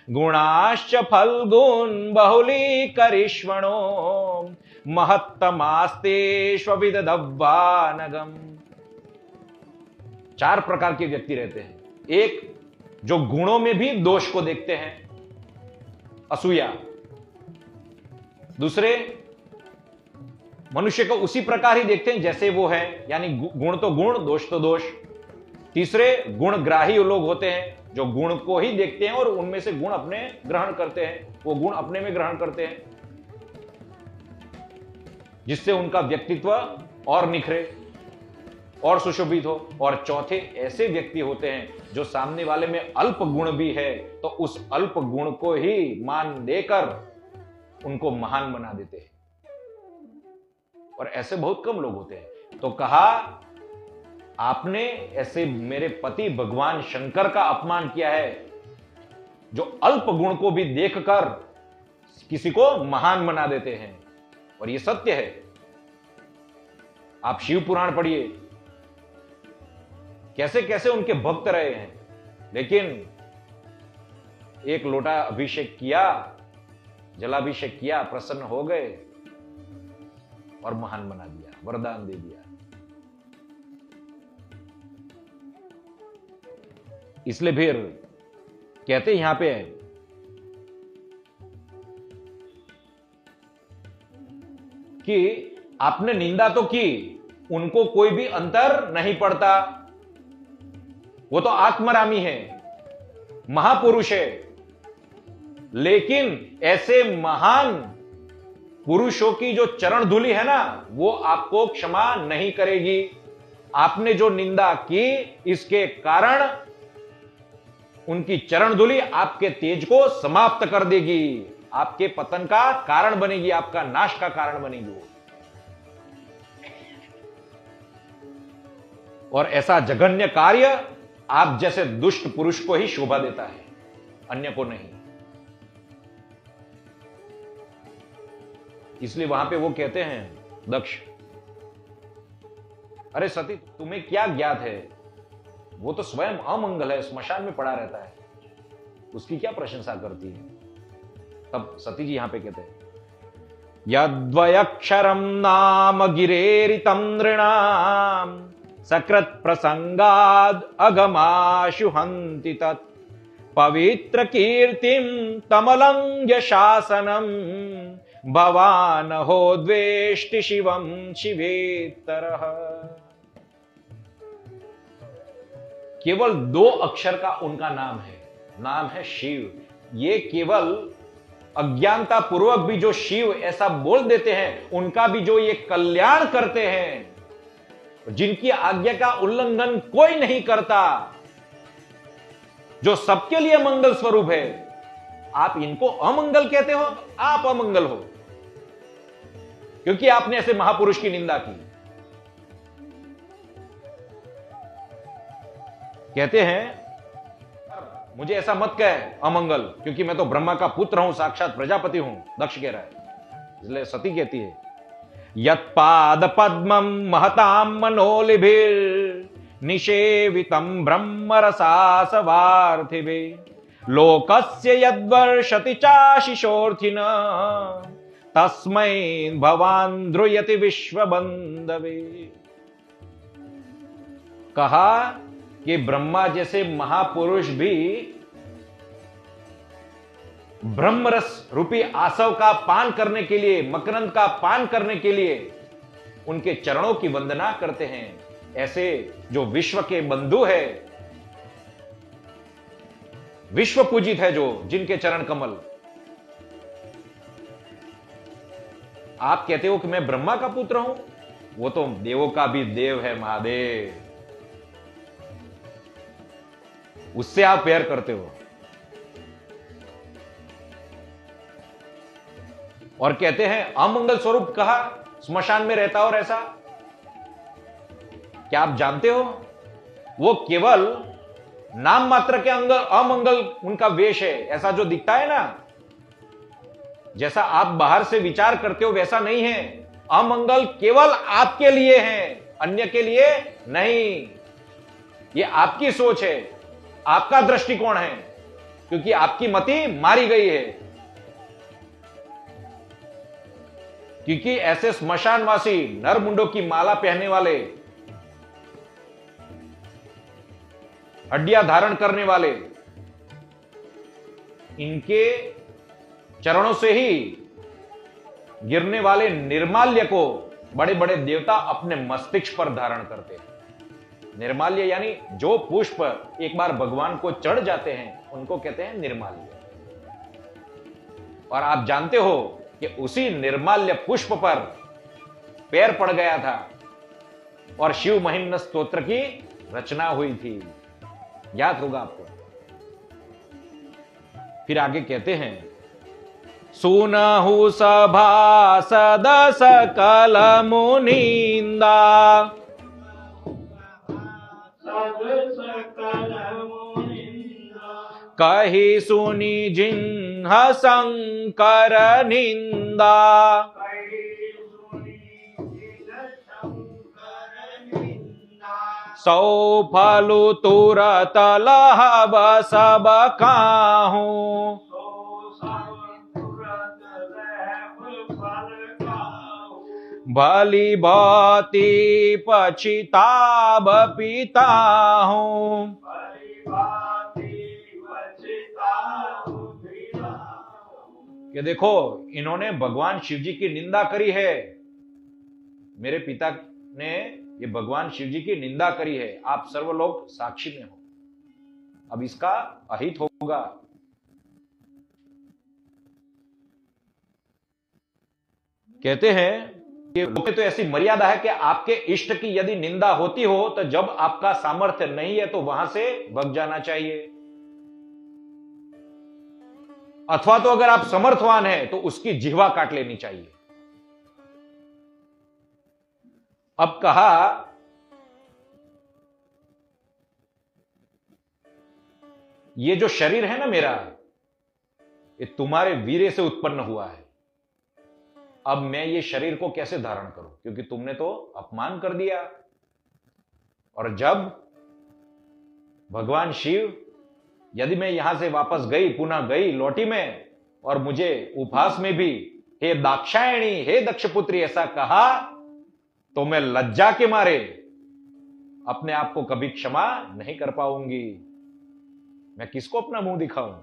गुणाश्च फल्गुन बहुलीकरिष्वणो महत्तमास्तेष्वविदधव्वानगम। 4 प्रकार के व्यक्ति रहते हैं। एक, जो गुणों में भी दोष को देखते हैं, असूया। दूसरे, मनुष्य को उसी प्रकार ही देखते हैं जैसे वो है, यानी गुण तो गुण, दोष तो दोष। तीसरे, गुणग्राही लोग होते हैं, जो गुण को ही देखते हैं और उनमें से गुण अपने ग्रहण करते हैं, वो गुण अपने में ग्रहण करते हैं, जिससे उनका व्यक्तित्व और निखरे और सुशोभित हो। और चौथे, ऐसे व्यक्ति होते हैं जो सामने वाले में अल्प गुण भी है तो उस अल्प गुण को ही मान देकर उनको महान बना देते हैं। और ऐसे बहुत कम लोग होते हैं। तो कहा, आपने ऐसे मेरे पति भगवान शंकर का अपमान किया है, जो अल्प गुण को भी देखकर किसी को महान बना देते हैं। और यह सत्य है। आप शिव पुराण पढ़िए, कैसे कैसे उनके भक्त रहे हैं, लेकिन एक लोटा अभिषेक किया, जलाभिषेक किया, प्रसन्न हो गए और महान बना दिया, वरदान दे दिया। इसलिए फिर कहते यहां पे कि आपने निंदा तो की, उनको कोई भी अंतर नहीं पड़ता। वो तो आत्मरामी है, महापुरुष है, लेकिन ऐसे महान पुरुषों की जो चरण धूलि है ना, वो आपको क्षमा नहीं करेगी। आपने जो निंदा की, इसके कारण उनकी चरण धूलि आपके तेज को समाप्त कर देगी, आपके पतन का कारण बनेगी, आपका नाश का कारण बनेगी वो। और ऐसा जघन्य कार्य आप जैसे दुष्ट पुरुष को ही शोभा देता है, अन्य को नहीं। इसलिए वहां पे वो कहते हैं, दक्ष, अरे सती, तुम्हें क्या ज्ञात है? वो तो स्वयं अमंगल है, स्मशान में पड़ा रहता है, उसकी क्या प्रशंसा करती है? तब सती जी यहां पे कहते हैं, यद्वयक्षरम नाम गिरेरितम नृणाम सकृत प्रसंगाद अगमाशु हन्ति तत् पवित्र कीर्तिम तमलंग्य शासनम भवान हो द्वेष्टि शिवम शिवेतरः। केवल 2 अक्षर का उनका नाम है शिव। ये केवल अज्ञानता पूर्वक भी जो शिव ऐसा बोल देते हैं, उनका भी जो ये कल्याण करते हैं, जिनकी आज्ञा का उल्लंघन कोई नहीं करता, जो सबके लिए मंगल स्वरूप है, आप इनको अमंगल कहते हो? आप अमंगल हो क्योंकि आपने ऐसे महापुरुष की निंदा की। कहते हैं, मुझे ऐसा मत कह अमंगल, क्योंकि मैं तो ब्रह्मा का पुत्र हूं, साक्षात प्रजापति हूं, दक्ष कह रहा है। इसलिए सती कहती है, यत्पाद पद्मं महतां मनोलिभिर् निषेवितं ब्रह्म रसासवार्थिभिः लोकस्य यद्वर्षति चाशिशोर्थिन तस्मै भवान् ध्रुयति विश्वबंधवे। कहा कि ब्रह्मा जैसे महापुरुष भी ब्रह्मरस रूपी आसव का पान करने के लिए, मकरंद का पान करने के लिए उनके चरणों की वंदना करते हैं। ऐसे जो विश्व के बंधु है, विश्व पूजित है, जो जिनके चरण कमल, आप कहते हो कि मैं ब्रह्मा का पुत्र हूं, वो तो देवों का भी देव है, महादेव, उससे आप प्यार करते हो। और कहते हैं अमंगल स्वरूप कहा, स्मशान में रहता और ऐसा। क्या आप जानते हो, वो केवल नाम मात्र के अमंगल उनका वेश है, ऐसा जो दिखता है ना, जैसा आप बाहर से विचार करते हो वैसा नहीं है। अमंगल केवल आपके लिए है, अन्य के लिए नहीं। ये आपकी सोच है, आपका दृष्टिकोण है, क्योंकि आपकी मति मारी गई है। क्योंकि ऐसे स्मशानवासी, नर मुंडों की माला पहनने वाले, हड्डियां धारण करने वाले, इनके चरणों से ही गिरने वाले निर्माल्य को बड़े बड़े देवता अपने मस्तिष्क पर धारण करते हैं। निर्माल्य यानी जो पुष्प एक बार भगवान को चढ़ जाते हैं उनको कहते हैं निर्माल्य। और आप जानते हो कि उसी निर्माल्य पुष्प पर पैर पड़ गया था और शिव महिम्न स्तोत्र की रचना हुई थी, याद होगा आपको। फिर आगे कहते हैं, सुनहु सभासद सकल मुनिंदा, कही सुनी जिन्ह शंकर निंदा, सौ फलु तुरत लहब सब काहू, भली भांति पछिताब पिताहूं। कि देखो, इन्होंने भगवान शिव जी की निंदा करी है, मेरे पिता ने ये भगवान शिव जी की निंदा करी है, आप सर्व लोग साक्षी में हो। अब इसका अहित होगा। कहते हैं कि लोग तो ऐसी मर्यादा है कि आपके इष्ट की यदि निंदा होती हो तो जब आपका सामर्थ्य नहीं है तो वहां से भाग जाना चाहिए, अथवा तो अगर आप समर्थवान हैं तो उसकी जिह्वा काट लेनी चाहिए। अब कहा, ये जो शरीर है ना मेरा, ये तुम्हारे वीर्य से उत्पन्न हुआ है। अब मैं ये शरीर को कैसे धारण करूं, क्योंकि तुमने तो अपमान कर दिया। और जब भगवान शिव, यदि मैं यहां से वापस गई, पुनः गई लौटी में, और मुझे उपहास में भी हे दाक्षायणी, हे दक्षपुत्री ऐसा कहा, तो मैं लज्जा के मारे अपने आप को कभी क्षमा नहीं कर पाऊंगी। मैं किसको अपना मुंह दिखाऊं?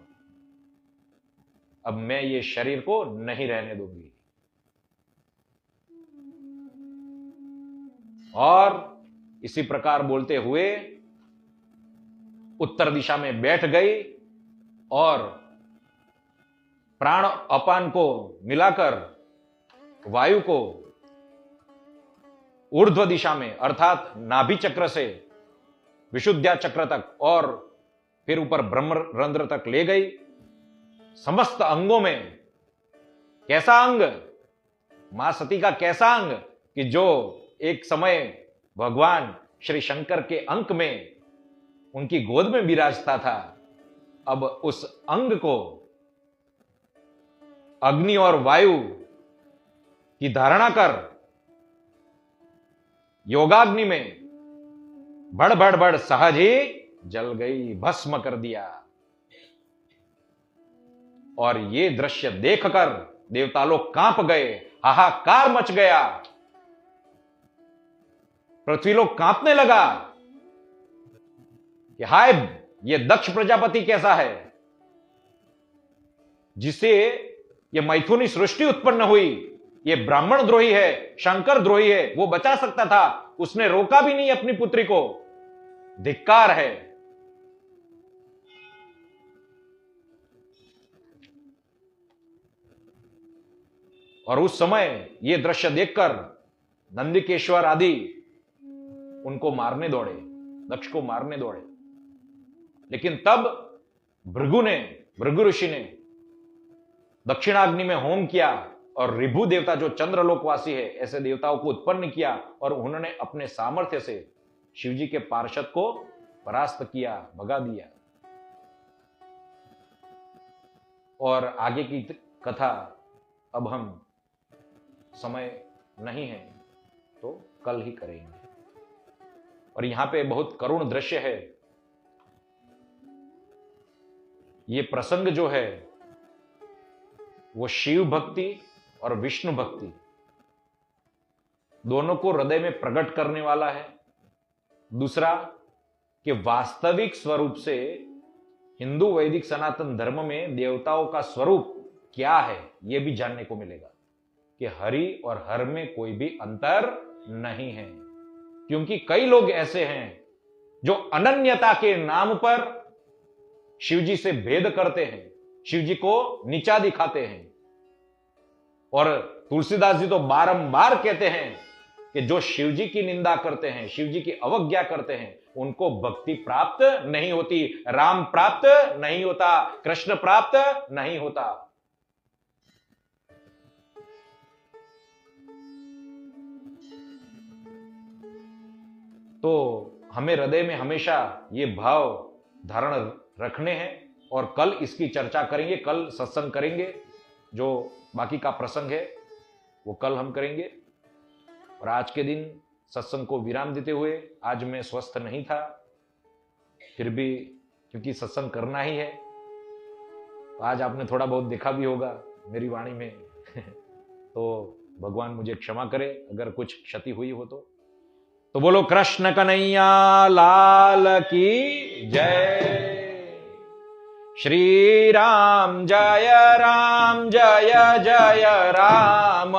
अब मैं ये शरीर को नहीं रहने दूंगी। और इसी प्रकार बोलते हुए उत्तर दिशा में बैठ गई और प्राण अपान को मिलाकर वायु को ऊर्ध्व दिशा में अर्थात नाभि चक्र से विशुद्ध्या चक्र तक और फिर ऊपर ब्रह्मरंध्र तक ले गई। समस्त अंगों में कैसा अंग, मां सती का कैसा अंग कि जो एक समय भगवान श्री शंकर के अंक में उनकी गोद में विराजता था, अब उस अंग को अग्नि और वायु की धारणा कर योगाग्नि में बढ़ बढ़ बढ़ सहज ही जल गई, भस्म कर दिया। और ये दृश्य देखकर देवता लोग कांप गए, हाहाकार मच गया। पृथ्वी लोग कांपने लगा कि हाय, ये दक्ष प्रजापति कैसा है जिसे ये मैथुनी सृष्टि उत्पन्न हुई, ये ब्राह्मण द्रोही है, शंकर द्रोही है, वो बचा सकता था, उसने रोका भी नहीं अपनी पुत्री को। धिक्कार है। और उस समय ये दृश्य देखकर नंदिकेश्वर आदि उनको मारने दौड़े, दक्ष को मारने दौड़े। लेकिन तब भृगु ऋषि ने दक्षिणाग्नि में होम किया और ऋभु देवता जो चंद्रलोकवासी है ऐसे देवताओं को उत्पन्न किया और उन्होंने अपने सामर्थ्य से शिवजी के पार्षद को परास्त किया, भगा दिया। और आगे की कथा अब हम समय नहीं है तो कल ही करेंगे। और यहां पे बहुत करुण दृश्य है। ये प्रसंग जो है वो शिव भक्ति और विष्णु भक्ति दोनों को हृदय में प्रकट करने वाला है। दूसरा कि वास्तविक स्वरूप से हिंदू वैदिक सनातन धर्म में देवताओं का स्वरूप क्या है यह भी जानने को मिलेगा कि हरि और हर में कोई भी अंतर नहीं है। क्योंकि कई लोग ऐसे हैं जो अनन्यता के नाम पर शिवजी से भेद करते हैं, शिवजी को नीचा दिखाते हैं। और तुलसीदास जी तो बारंबार कहते हैं कि जो शिवजी की निंदा करते हैं, शिवजी की अवज्ञा करते हैं, उनको भक्ति प्राप्त नहीं होती, राम प्राप्त नहीं होता, कृष्ण प्राप्त नहीं होता। तो हमें हृदय में हमेशा ये भाव धारण रखने हैं। और कल इसकी चर्चा करेंगे, कल सत्संग करेंगे। जो बाकी का प्रसंग है वो कल हम करेंगे। और आज के दिन सत्संग को विराम देते हुए, आज मैं स्वस्थ नहीं था, फिर भी क्योंकि सत्संग करना ही है, आज आपने थोड़ा बहुत देखा भी होगा मेरी वाणी में तो भगवान मुझे क्षमा करे अगर कुछ क्षति हुई हो तो बोलो कृष्ण कन्हैया लाल की जय। श्री राम जय जय राम।